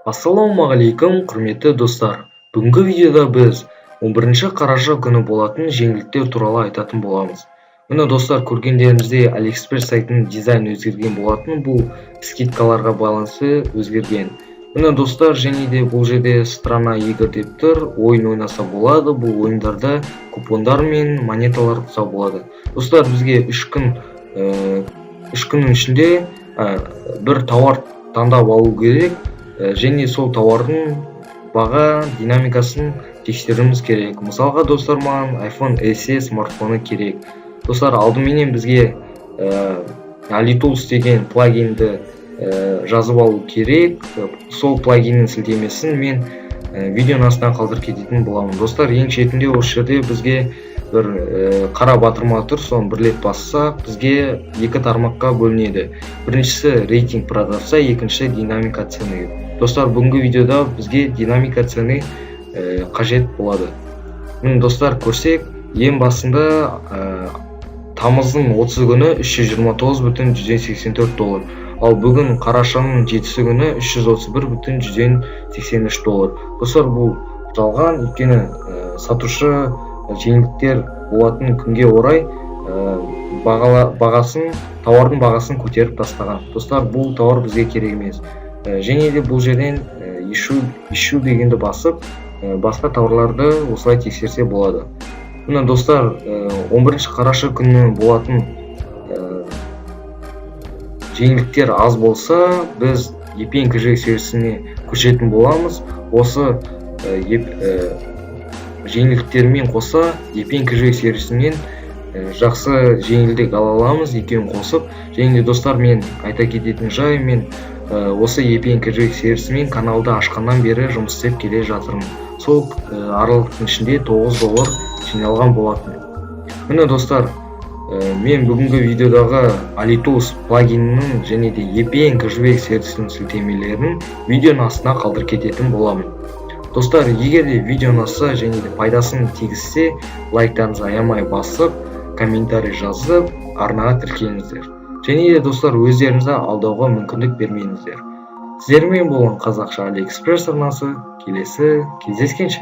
Ассалаумағалейкум, құрметті достар. Бүгінгі видеода біз 11 қараша күні болатын жеңілдіктер туралы айтатын боламыз. Міне достар, көргендеріңіздей AliExpress сайтының дизайны өзгерген болатын, бұл скидкаларға байланысты өзгерген. Міне достар, және де бұл жерде страна игр деп тұр, ойын ойнаса болады. Бұл ойындарда купондар мен монеталар ұтса болады. Достар, бізге 3 күннің ішінде бір тауар таңдап алу керек. Және сол тауардың баға динамикасын тексеруіміз керек. Мысалға достар, маған iPhone SE смартфоны керек. Достар, алдыменен бізге AliTools деген плагинді жазып алу керек. Сол плагиннің сілтемесін мен видеоның астынан қалдырып кететін боламын. Достар, ең шетінде осы жерде бізге бір қара батырма тұр, соны бірлеп бассақ, бізге 2 тармаққа бөлінеді. Біріншісі рейтинг продавца, екіншісі динамика цены. Достар, бүгінгі видеода бізге динамика цены қажет болады. Міне достар, көрсек, ең басында тамыздың 30 күні $329,184, ал бүгін қарашаның 7 күні $331,183. Достар, бұл жалған, өйткені сатушы жеңілдіктер болатын күнге орай тауардың бағасын көтеріп тастаған. Достар, бұл тауар бізге керек емес. Және де бұл жерден issue дегенді басып, басқа тауарларды осылай тексерсе болады. Міне достар, 11 қараша күні болатын жеңілдіктер аз болса, біз EPN кэшбэк сервисіне көшетін боламыз. Осы жеңілдіктермен қоса EPN кэшбэк сервисінен жақсы жеңілдік ала аламыз, екеуін қосып. Және де достар, мен айта кететін жай, мен осы EPN кэшбэк сервисімен каналды ашқаннан бері жұмыс істеп келе жатырмын. Сол аралықтың ішінде $9 жиналған болатын. Міне достар, мен бүгінгі видеодағы AliTools плагинінің және де EPN кэшбэк сервисінің сілтемелерін видеоның астына қалдырып кететін боламын. Достар, егер де видео ұнаса және де пайдасын тигізсе, лайктарыңызды аямай басып, комментарий жазып, арнаға тіркеліңіздер. Және де достар, өздеріңізді алдауға мүмкіндік бермеңіздер. Сіздермен болған қазақша AliExpress арнасы, келесі кездескенше.